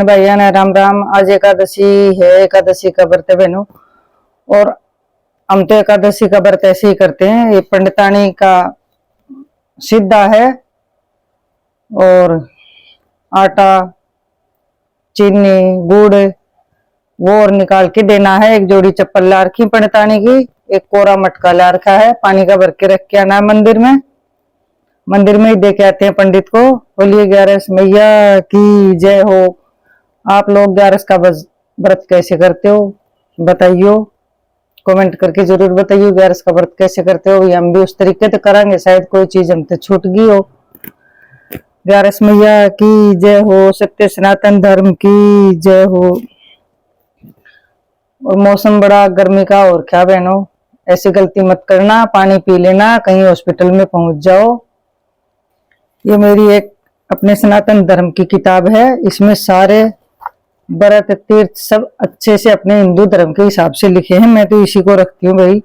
भैया ने राम राम। आज एकादशी है, एकादशी का व्रत है बहनों। और हम तो एकादशी का व्रत ऐसे ही करते हैं। ये पंडितानी का सिद्धा है और आटा, चीनी, गुड़ वो और निकाल के देना है। एक जोड़ी चप्पल ला रखी पंडितानी की, एक कोरा मटका ला रखा है, पानी का भर के रख के आना है मंदिर में। मंदिर में ही दे के आते हैं पंडित को। बोलिए 11 मैया की जय हो। आप लोग 11 का व्रत कैसे करते हो बताइयो, कमेंट करके जरूर बताइए 11 का व्रत कैसे करते हो। हम भी उस तरीके से करेंगे, शायद कोई चीज हमसे छूट गई हो। 11 मैया की जय हो, सत्य सनातन धर्म की जय हो। और मौसम बड़ा गर्मी का और क्या बहनों, ऐसी गलती मत करना, पानी पी लेना, कहीं हॉस्पिटल में पहुंच जाओ। ये मेरी एक अपने सनातन धर्म की किताब है, इसमें सारे व्रत तीर्थ सब अच्छे से अपने हिंदू धर्म के हिसाब से लिखे हैं। मैं तो इसी को रखती हूँ भाई।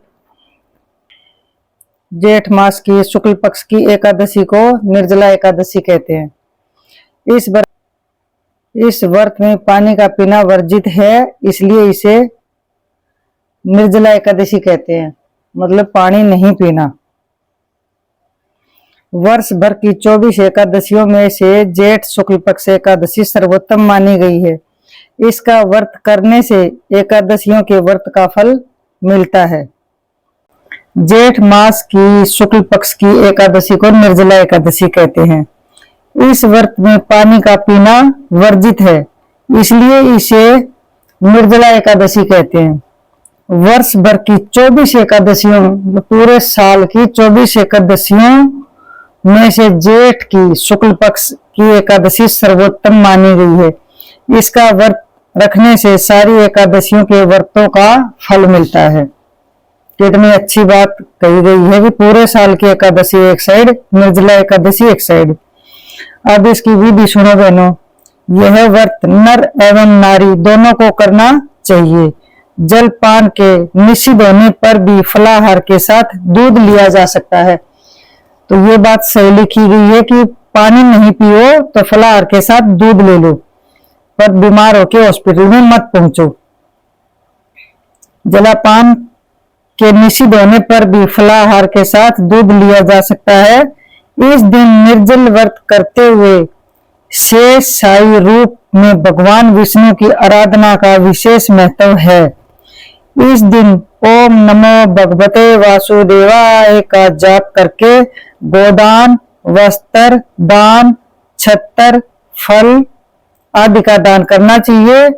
जेठ मास की शुक्ल पक्ष की एकादशी को निर्जला एकादशी कहते हैं। इस व्रत में पानी का पीना वर्जित है, इसलिए इसे निर्जला एकादशी कहते हैं, मतलब पानी नहीं पीना। वर्ष भर की 24 एकादशियों में से जेठ शुक्ल पक्ष एकादशी सर्वोत्तम मानी गई है। इसका व्रत करने से एकादशियों के व्रत का फल मिलता है। जेठ मास की शुक्ल पक्ष की एकादशी को निर्जला एकादशी कहते हैं। इस व्रत में पानी का पीना वर्जित है, इसलिए इसे निर्जला एकादशी कहते हैं। वर्ष भर की 24 एकादशियों, पूरे साल की 24 एकादशियों में से जेठ की शुक्ल पक्ष की एकादशी सर्वोत्तम मानी गई है। इसका व्रत रखने से सारी एकादशियों के व्रतों का फल मिलता है। कितनी अच्छी बात कही गई है कि पूरे साल की एकादशी एक साइड, निर्जला एकादशी एक साइड। अब इसकी विधि सुनो बहनों। यह व्रत नर एवं नारी दोनों को करना चाहिए। जलपान के निषिद्ध होने पर भी फलाहार के साथ दूध लिया जा सकता है। तो ये बात सही लिखी गई है कि पानी नहीं पियो तो फलाहार के साथ दूध ले लो, पर बीमार होके हॉस्पिटल में मत पहुंचो। जलपान के निषिद्ध होने पर भी फलाहार के साथ दूध लिया जा सकता है। इस दिन निर्जल व्रत करते हुए शेष साई रूप में भगवान विष्णु की आराधना का विशेष महत्व है। इस दिन ओम नमो भगवते वासुदेवाय का जाप करके गोदान, वस्त्र दान, छत्र, फल आदि का दान करना चाहिए।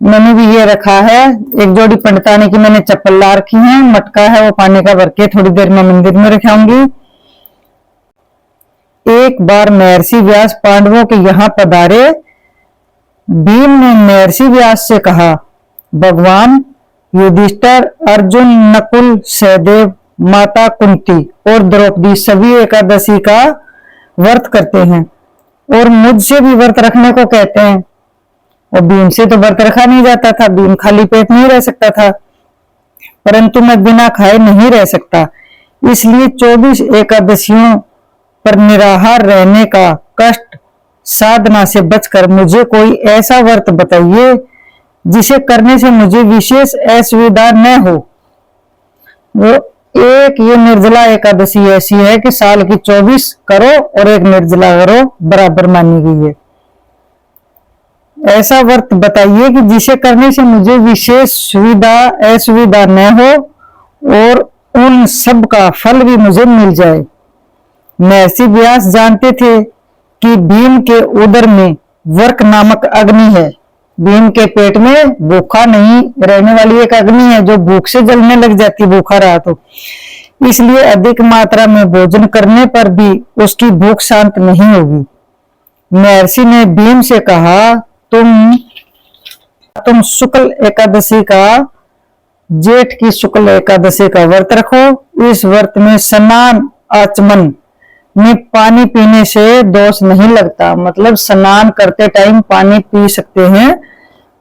मैंने भी ये रखा है, एक जोड़ी पंडितानी की मैंने चप्पल ला रखी है, मटका है वो पानी का भर के थोड़ी देर में मंदिर में रखाऊंगी। एक बार महर्षि व्यास पांडवों के यहाँ पधारे। भीम ने महर्षि व्यास से कहा, भगवान युधिष्ठिर, अर्जुन, नकुल, सहदेव, माता कुंती और द्रौपदी सभी एकादशी का व्रत करते हैं और मुझसे भी व्रत रखने को कहते हैं। और भीम से तो व्रत रखा नहीं जाता था, भीम खाली पेट नहीं रह सकता था, परंतु मैं बिना खाए नहीं रह सकता। इसलिए 24 एकादशियों पर निराहार रहने का कष्ट साधना से बचकर मुझे कोई ऐसा व्रत बताइए जिसे करने से मुझे विशेष असुविधा न हो। वो एक ये निर्जला एकादशी ऐसी है कि साल की 24 करो और एक निर्जला करो, बराबर मानी गई है। ऐसा व्रत बताइए कि जिसे करने से मुझे विशेष सुविधा असुविधा न हो और उन सब का फल भी मुझे मिल जाए। महर्षि व्यास जानते थे कि भीम के उदर में वर्क नामक अग्नि है। भीम के पेट में भूखा नहीं रहने वाली एक अग्नि है जो भूख से जलने लग जाती भूखा रहा तो। इसलिए अधिक मात्रा में भोजन करने पर भी उसकी भूख शांत नहीं होगी। महर्षि ने भीम से कहा, तुम शुक्ल एकादशी का, जेठ की शुक्ल एकादशी का व्रत रखो। इस व्रत में स्नान आचमन में पानी पीने से दोष नहीं लगता, मतलब स्नान करते टाइम पानी पी सकते हैं,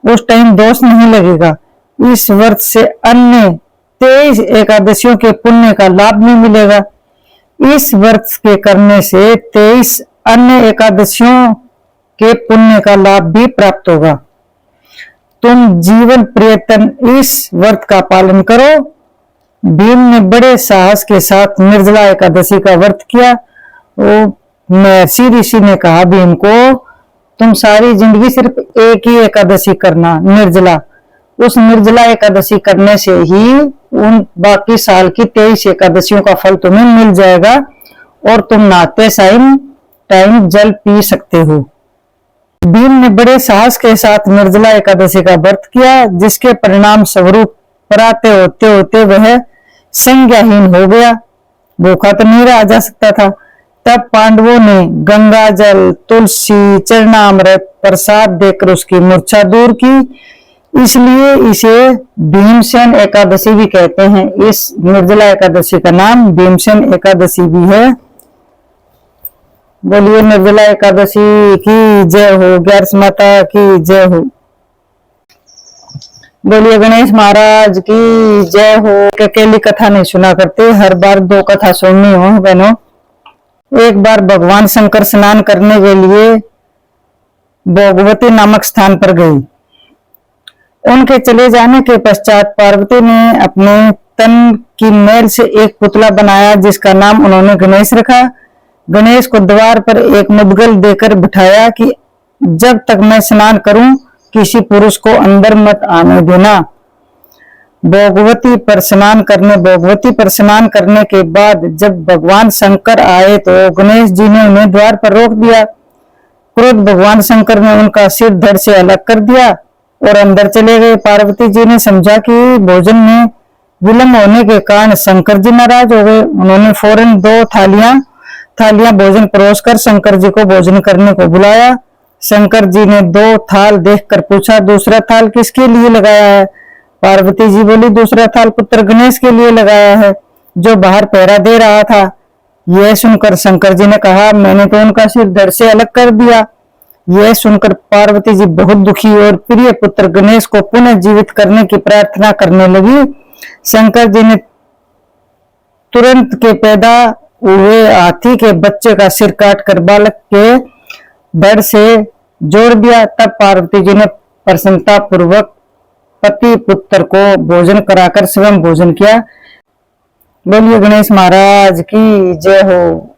उस टाइम दोष नहीं लगेगा। इस व्रत से अन्य 23 एकादशियों के पुण्य का लाभ नहीं मिलेगा। इस व्रत के करने से 23 अन्य एकादशियों के पुण्य का लाभ भी प्राप्त होगा। तुम जीवन पर्यंत इस व्रत का पालन करो। भीम ने बड़े साहस के साथ निर्जला एकादशी का व्रत किया। वो महर्षि ऋषि ने कहा भीम को, तुम सारी जिंदगी सिर्फ एक ही एकादशी करना, निर्जला। उस निर्जला एकादशी करने से ही उन बाकी साल की 23 एकादशियों का फल तुम्हें मिल जाएगा और तुम नहाते टाइम जल पी सकते हो। भीम ने बड़े साहस के साथ निर्जला एकादशी का व्रत किया, जिसके परिणाम स्वरूप पराते होते होते वह संज्ञाहीन हो गया। भूखा तो नहीं रहा जा सकता था। तब पांडवों ने गंगा जल, तुलसी, चरणामृत प्रसाद देकर उसकी मूर्छा दूर की। इसलिए इसे भीमसेन एकादशी भी कहते हैं। इस निर्जला एकादशी का नाम भीमसेन एकादशी भी है। बोलिए निर्जला एकादशी की जय हो, ग्यारस माता की जय हो। बोलिए गणेश महाराज की जय हो। अकेली कथा नहीं सुना करते, हर बार 2 कथा सुननी हो बहनों। एक बार भगवान शंकर स्नान करने के लिए भोगवती नामक स्थान पर गई। उनके चले जाने के पश्चात पार्वती ने अपने तन की मैल से एक पुतला बनाया, जिसका नाम उन्होंने गणेश रखा। गणेश को द्वार पर एक मुद्गल देकर बिठाया कि जब तक मैं स्नान करूं किसी पुरुष को अंदर मत आने देना। भोगवती पर स्नान करने के बाद जब भगवान शंकर आए तो गणेश जी ने उन्हें द्वार पर रोक दिया। क्रोध भगवान शंकर ने उनका सिर धड़ से अलग कर दिया और अंदर चले गए। पार्वती जी ने समझा कि भोजन में विलंब होने के कारण शंकर जी नाराज हो गए। उन्होंने फौरन 2 थालियां भोजन परोसकर शंकर जी को भोजन करने को बुलाया। शंकर जी ने 2 थाल देखकर पूछा, दूसरा थाल किसके लिए लगाया है? पार्वती जी बोली, दूसरा थाल पुत्र गणेश के लिए लगाया है, जो बाहर पहरा दे रहा था। यह सुनकर शंकर जी ने कहा, मैंने तो उनका सिर धड़ से अलग कर दिया। यह सुनकर पार्वती जी बहुत दुखी और प्रिय पुत्र गणेश को पुनः जीवित करने की प्रार्थना करने लगी। शंकर जी ने तुरंत के पैदा हुए हाथी के बच्चे का सिर काटकर बालक के धड़ से जोड़ दिया। तब पार्वती जी ने प्रसन्नता पूर्वक पति पुत्र को भोजन कराकर स्वयं भोजन किया। बोलिए गणेश महाराज की जय हो।